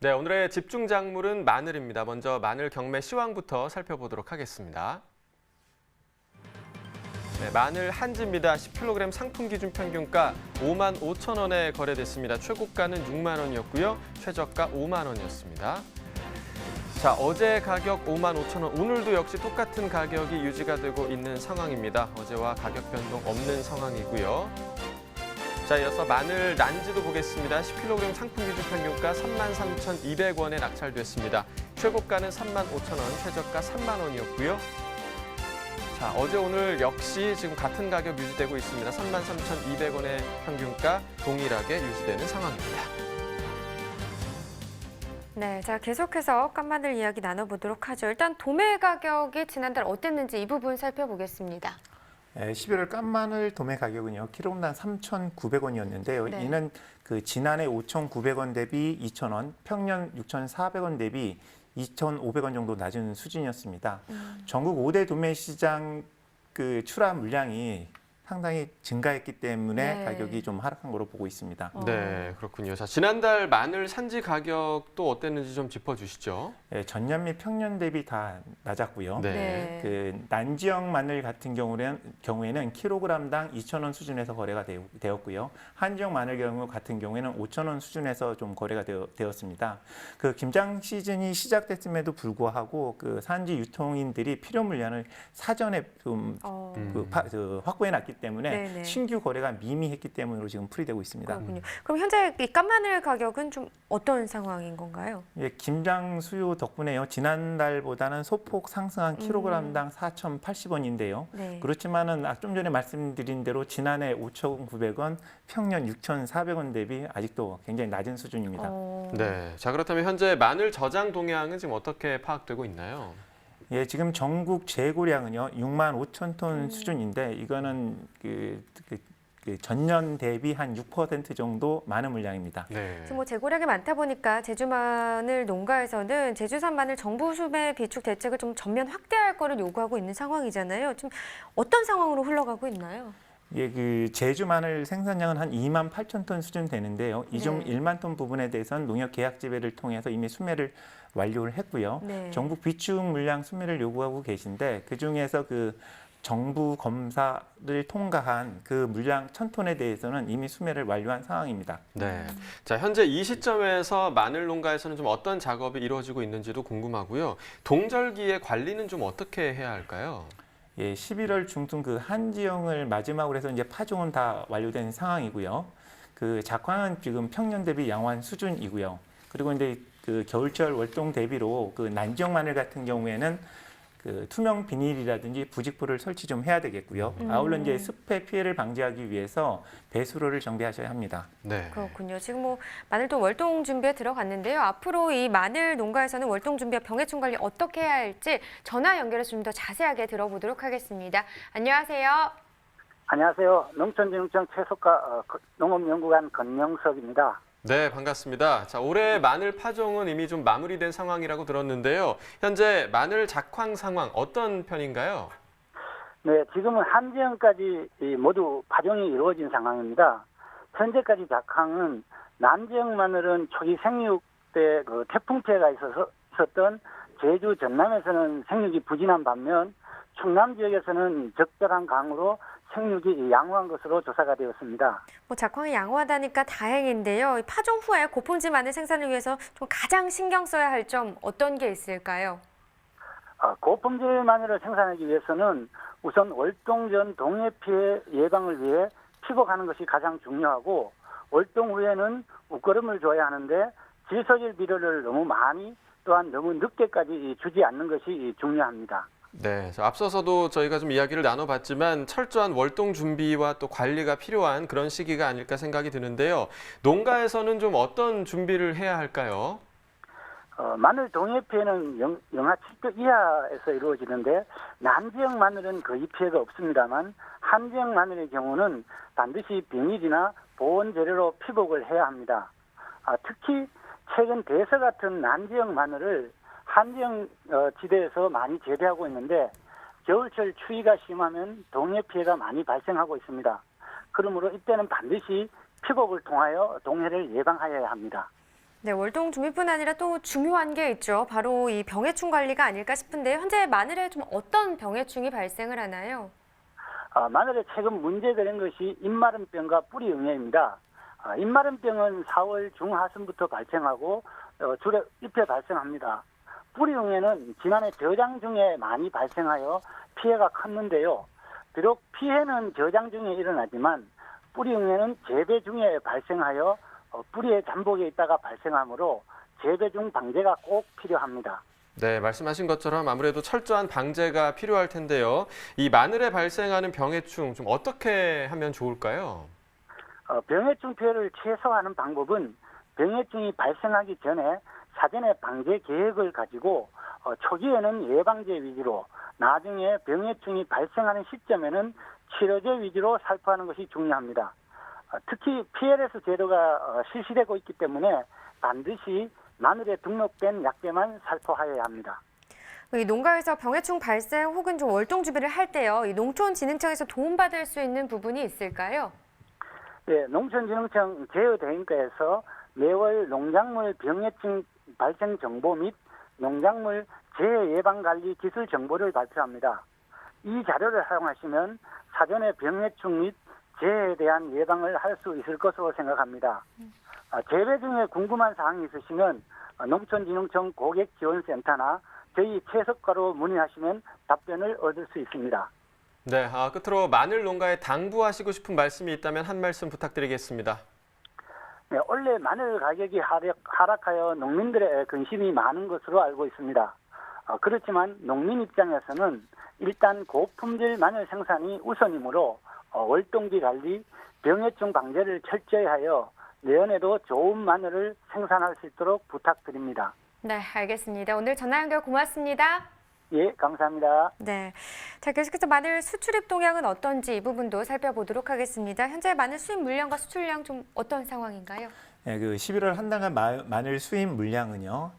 네, 오늘의 집중 작물은 마늘입니다. 먼저 마늘 경매 시황부터 살펴보도록 하겠습니다. 네, 마늘 한지입니다. 10kg 상품 기준 평균가 5만 5천 원에 거래됐습니다. 최고가는 6만 원이었고요. 최저가 5만 원이었습니다. 자, 어제 가격 5만 5천 원, 오늘도 역시 똑같은 가격이 유지가 되고 있는 상황입니다. 어제와 가격 변동 없는 상황이고요. 자, 이어서 마늘 난지도 보겠습니다. 10kg 상품 기준 평균가 33,200원에 낙찰됐습니다. 최고가는 35,000원, 최저가 3만 원이었고요. 자, 어제 오늘 역시 지금 같은 가격 유지되고 있습니다. 33,200원의 평균가 동일하게 유지되는 상황입니다. 네, 자 계속해서 깐마늘 이야기 나눠보도록 하죠. 일단 도매 가격이 지난달 어땠는지 이 부분 살펴보겠습니다. 11월 깐마늘 도매 가격은요, 킬로그램당 3,900원이었는데요. 네. 이는 그 지난해 5,900원 대비 2,000원, 평년 6,400원 대비 2,500원 정도 낮은 수준이었습니다. 전국 5대 도매 시장 그 출하 물량이 상당히 증가했기 때문에 네. 가격이 좀 하락한 거로 보고 있습니다. 네, 그렇군요. 자, 지난달 마늘 산지 가격도 어땠는지 좀 짚어주시죠. 전년 및 평년 대비 다 낮았고요. 네. 그 난지역 마늘 같은 경우에는 킬로그램당 2,000원 수준에서 거래가 되었고요. 한지역 마늘 경우 같은 경우에는 5,000원 수준에서 좀 거래가 되었습니다. 그 김장 시즌이 시작됐음에도 불구하고 그 산지 유통인들이 필요 물량을 사전에 좀 확보해놨기 때문에 네네. 신규 거래가 미미했기 때문에 지금 풀이되고 있습니다. 그렇군요. 그럼 현재 이 깐마늘 가격은 좀 어떤 상황인 건가요? 예, 김장 수요 덕분에요. 지난달보다는 소폭 상승한 킬로그램당 4,080원인데요. 네. 그렇지만은 좀 전에 말씀드린 대로 지난해 5,900원, 평년 6,400원 대비 아직도 굉장히 낮은 수준입니다. 네. 자, 그렇다면 현재 마늘 저장 동향은 지금 어떻게 파악되고 있나요? 예, 지금 전국 재고량은요 6만 5천 톤 수준인데 이거는 그 전년 대비 한 6% 정도 많은 물량입니다. 네. 지금 뭐 재고량이 많다 보니까 제주 마늘 농가에서는 제주산 마늘 정부 수매 비축 대책을 좀 전면 확대할 거를 요구하고 있는 상황이잖아요. 좀 어떤 상황으로 흘러가고 있나요? 예, 그 제주 마늘 생산량은 한 2만 8천 톤 수준 되는데요. 이 중 네. 1만 톤 부분에 대해서는 농협 계약 지배를 통해서 이미 수매를 완료를 했고요. 네. 정부 비축 물량 수매를 요구하고 계신데 그 중에서 그 정부 검사를 통과한 그 물량 1,000톤에 대해서는 이미 수매를 완료한 상황입니다. 네. 자, 현재 이 시점에서 마늘 농가에서는 좀 어떤 작업이 이루어지고 있는지도 궁금하고요. 동절기의 관리는 좀 어떻게 해야 할까요? 예, 11월 중순 그 한지형을 마지막으로 해서 이제 파종은 다 완료된 상황이고요. 그 작황은 지금 평년 대비 양호한 수준이고요. 그리고 이제 그 겨울철 월동 대비로 그 난지형 마늘 같은 경우에는 그 투명 비닐이라든지 부직포를 설치 좀 해야 되겠고요. 아울러 이제 습해 피해를 방지하기 위해서 배수로를 정비하셔야 합니다. 네. 그렇군요. 지금 뭐 마늘도 월동 준비에 들어갔는데요. 앞으로 이 마늘 농가에서는 월동 준비와 병해충 관리 어떻게 해야 할지 전화 연결해서 좀 더 자세하게 들어보도록 하겠습니다. 안녕하세요. 안녕하세요. 농촌진흥청 채소과 농업연구관 권명석입니다. 네, 반갑습니다. 자, 올해 마늘 파종은 이미 좀 마무리된 상황이라고 들었는데요. 현재 마늘 작황 상황 어떤 편인가요? 네, 지금은 한지형까지 모두 파종이 이루어진 상황입니다. 현재까지 작황은 남지형 마늘은 초기 생육 때 그 태풍 피해가 있었던 제주 전남에서는 생육이 부진한 반면 충남 지역에서는 적절한 강우로 생육이 양호한 것으로 조사가 되었습니다. 뭐 작황이 양호하다니까 다행인데요. 파종 후에 고품질 마늘 생산을 위해서 좀 가장 신경 써야 할 점 어떤 게 있을까요? 고품질 마늘을 생산하기 위해서는 우선 월동 전 동해 피해 예방을 위해 피복하는 것이 가장 중요하고 월동 후에는 웃거름을 줘야 하는데 질소질 비료를 너무 많이 또한 너무 늦게까지 주지 않는 것이 중요합니다. 네, 앞서서도 저희가 좀 이야기를 나눠봤지만 철저한 월동 준비와 또 관리가 필요한 그런 시기가 아닐까 생각이 드는데요. 농가에서는 좀 어떤 준비를 해야 할까요? 마늘 동해 피해는 영하 7도 이하에서 이루어지는데 남지역 마늘은 거의 피해가 없습니다만 한지역 마늘의 경우는 반드시 비닐이나 보온 재료로 피복을 해야 합니다. 특히 최근 대서 같은 남지역 마늘을 한지역 지대에서 많이 재배하고 있는데 겨울철 추위가 심하면 동해 피해가 많이 발생하고 있습니다. 그러므로 이때는 반드시 피복을 통하여 동해를 예방하여야 합니다. 네, 월동 준비뿐 아니라 또 중요한 게 있죠. 바로 이 병해충 관리가 아닐까 싶은데 현재 마늘에 좀 어떤 병해충이 발생을 하나요? 마늘에 최근 문제되는 것이 잎마름병과 뿌리응애입니다. 잎마름병은 4월 중하순부터 발생하고 주로 잎에 발생합니다. 뿌리응애는 지난해 저장 중에 많이 발생하여 피해가 컸는데요. 비록 피해는 저장 중에 일어나지만 뿌리응애는 재배 중에 발생하여 뿌리의 잠복에 있다가 발생하므로 재배 중 방제가 꼭 필요합니다. 네, 말씀하신 것처럼 아무래도 철저한 방제가 필요할 텐데요. 이 마늘에 발생하는 병해충 좀 어떻게 하면 좋을까요? 병해충 피해를 최소화하는 방법은 병해충이 발생하기 전에 사전에 방제 계획을 가지고 초기에는 예방제 위주로 나중에 병해충이 발생하는 시점에는 치료제 위주로 살포하는 것이 중요합니다. 특히 PLS 제도가 실시되고 있기 때문에 반드시 마늘에 등록된 약제만 살포하여야 합니다. 이 농가에서 병해충 발생 혹은 좀 월동 준비를 할 때요, 이 농촌진흥청에서 도움받을 수 있는 부분이 있을까요? 네, 농촌진흥청 제휴대행과에서 매월 농작물 병해충 발생 정보 및 농작물 재해 예방 관리 기술 정보를 발표합니다. 이 자료를 사용하시면 사전에 병해충 및 재해에 대한 예방을 할 수 있을 것으로 생각합니다. 재배 중에 궁금한 사항이 있으시면 농촌진흥청 고객지원센터나 저희 채석과로 문의하시면 답변을 얻을 수 있습니다. 네, 끝으로 마늘 농가에 당부하시고 싶은 말씀이 있다면 한 말씀 부탁드리겠습니다. 네, 원래 마늘 가격이 하락하여 농민들의 근심이 많은 것으로 알고 있습니다. 그렇지만 농민 입장에서는 일단 고품질 마늘 생산이 우선이므로 월동기 관리, 병해충 방제를 철저히 하여 내년에도 좋은 마늘을 생산할 수 있도록 부탁드립니다. 네, 알겠습니다. 오늘 전화 연결 고맙습니다. 예, 감사합니다. 네, 자 계속해서 마늘 수출입 동향은 어떤지 이 부분도 살펴보도록 하겠습니다. 현재 마늘 수입 물량과 수출량 좀 어떤 상황인가요? 네, 11월 한 달간 마늘 수입 물량은요,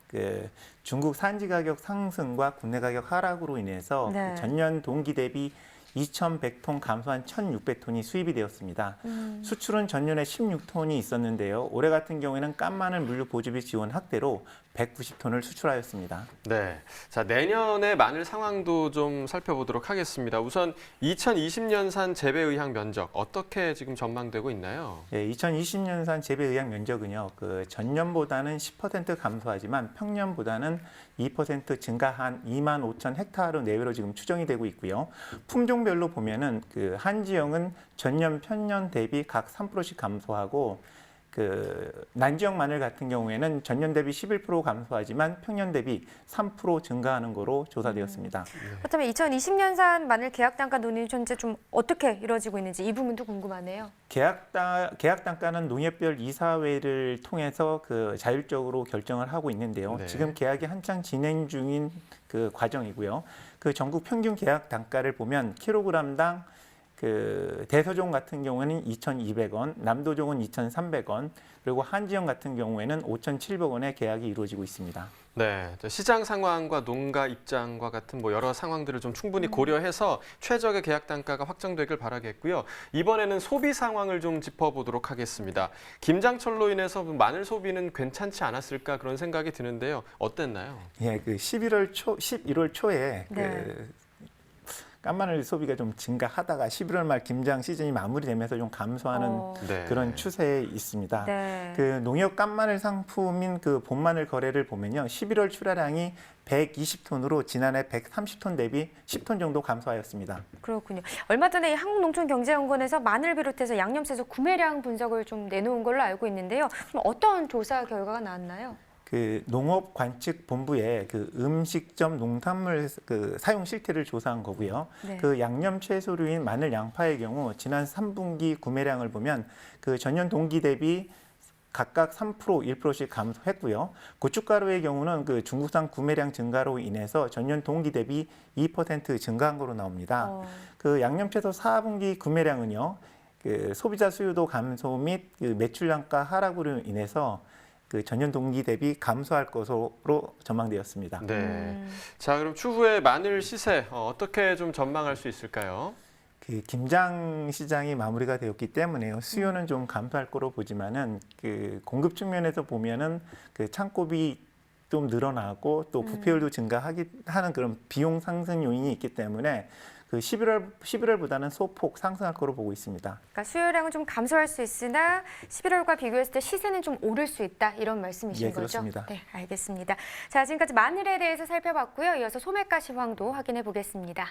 중국 산지 가격 상승과 국내 가격 하락으로 인해서 네. 전년 동기 대비 2,100톤 감소한 1,600톤이 수입이 되었습니다. 수출은 전년에 16톤이 있었는데요. 올해 같은 경우에는 깐마늘 물류 보조비 지원 확대로 190톤을 수출하였습니다. 네, 자 내년의 마늘 상황도 좀 살펴보도록 하겠습니다. 우선 2020년산 재배 의향 면적 어떻게 지금 전망되고 있나요? 예, 2020년산 재배 의향 면적은요, 전년보다는 10% 감소하지만 평년보다는 2% 증가한 25,000 헥타르 내외로 지금 추정이 되고 있고요. 품종별로 보면은 한 지역은 전년 평년 대비 각 3%씩 감소하고 난지역 마늘 같은 경우에는 전년 대비 11% 감소하지만 평년 대비 3% 증가하는 거로 조사되었습니다. 그렇다면 2020년산 마늘 계약 단가 논의 현재 좀 어떻게 이루어지고 있는지 이 부분도 궁금하네요. 계약 단가는 농협별 이사회를 통해서 자율적으로 결정을 하고 있는데요. 네. 지금 계약이 한창 진행 중인 과정이고요. 전국 평균 계약 단가를 보면 킬로그램당 대서종 같은 경우에는 2,200원, 남도종은 2,300원, 그리고 한지영 같은 경우에는 5,700원의 계약이 이루어지고 있습니다. 네, 시장 상황과 농가 입장과 같은 여러 상황들을 좀 충분히 고려해서 최적의 계약 단가가 확정되길 바라겠고요. 이번에는 소비 상황을 좀 짚어보도록 하겠습니다. 김장철로 인해서 마늘 소비는 괜찮지 않았을까 그런 생각이 드는데요. 어땠나요? 예, 11월 초에 네. 깐마늘 소비가 좀 증가하다가 11월 말 김장 시즌이 마무리되면서 좀 감소하는 네. 그런 추세에 있습니다. 네. 농협 깐마늘 상품인 봄마늘 거래를 보면요, 11월 출하량이 120톤으로 지난해 130톤 대비 10톤 정도 감소하였습니다. 그렇군요. 얼마 전에 한국농촌경제연구원에서 마늘 비롯해서 양념채소 구매량 분석을 좀 내놓은 걸로 알고 있는데요. 그럼 어떤 조사 결과가 나왔나요? 농업 관측 본부의 음식점 농산물 사용 실태를 조사한 거고요. 네. 양념 채소류인 마늘, 양파의 경우 지난 3분기 구매량을 보면 전년 동기 대비 각각 3%, 1%씩 감소했고요. 고춧가루의 경우는 중국산 구매량 증가로 인해서 전년 동기 대비 2% 증가한 거로 나옵니다. 양념채소 4분기 구매량은요, 소비자 수요도 감소 및 매출량가 하락으로 인해서 전년 동기 대비 감소할 것으로 전망되었습니다. 네. 자, 그럼 추후에 마늘 시세 어떻게 좀 전망할 수 있을까요? 그 김장 시장이 마무리가 되었기 때문에요. 수요는 좀 감소할 거로 보지만은 그 공급 측면에서 보면은 그 창고비 좀 늘어나고 또 부패율도 증가하는 그런 비용 상승 요인이 있기 때문에 그 11월보다는 소폭 상승할 거로 보고 있습니다. 그러니까 수요량은 좀 감소할 수 있으나 11월과 비교했을 때 시세는 좀 오를 수 있다 이런 말씀이신 예, 거죠? 그렇습니다. 네, 알겠습니다. 자, 지금까지 마늘에 대해서 살펴봤고요. 이어서 소매가 시황도 확인해 보겠습니다.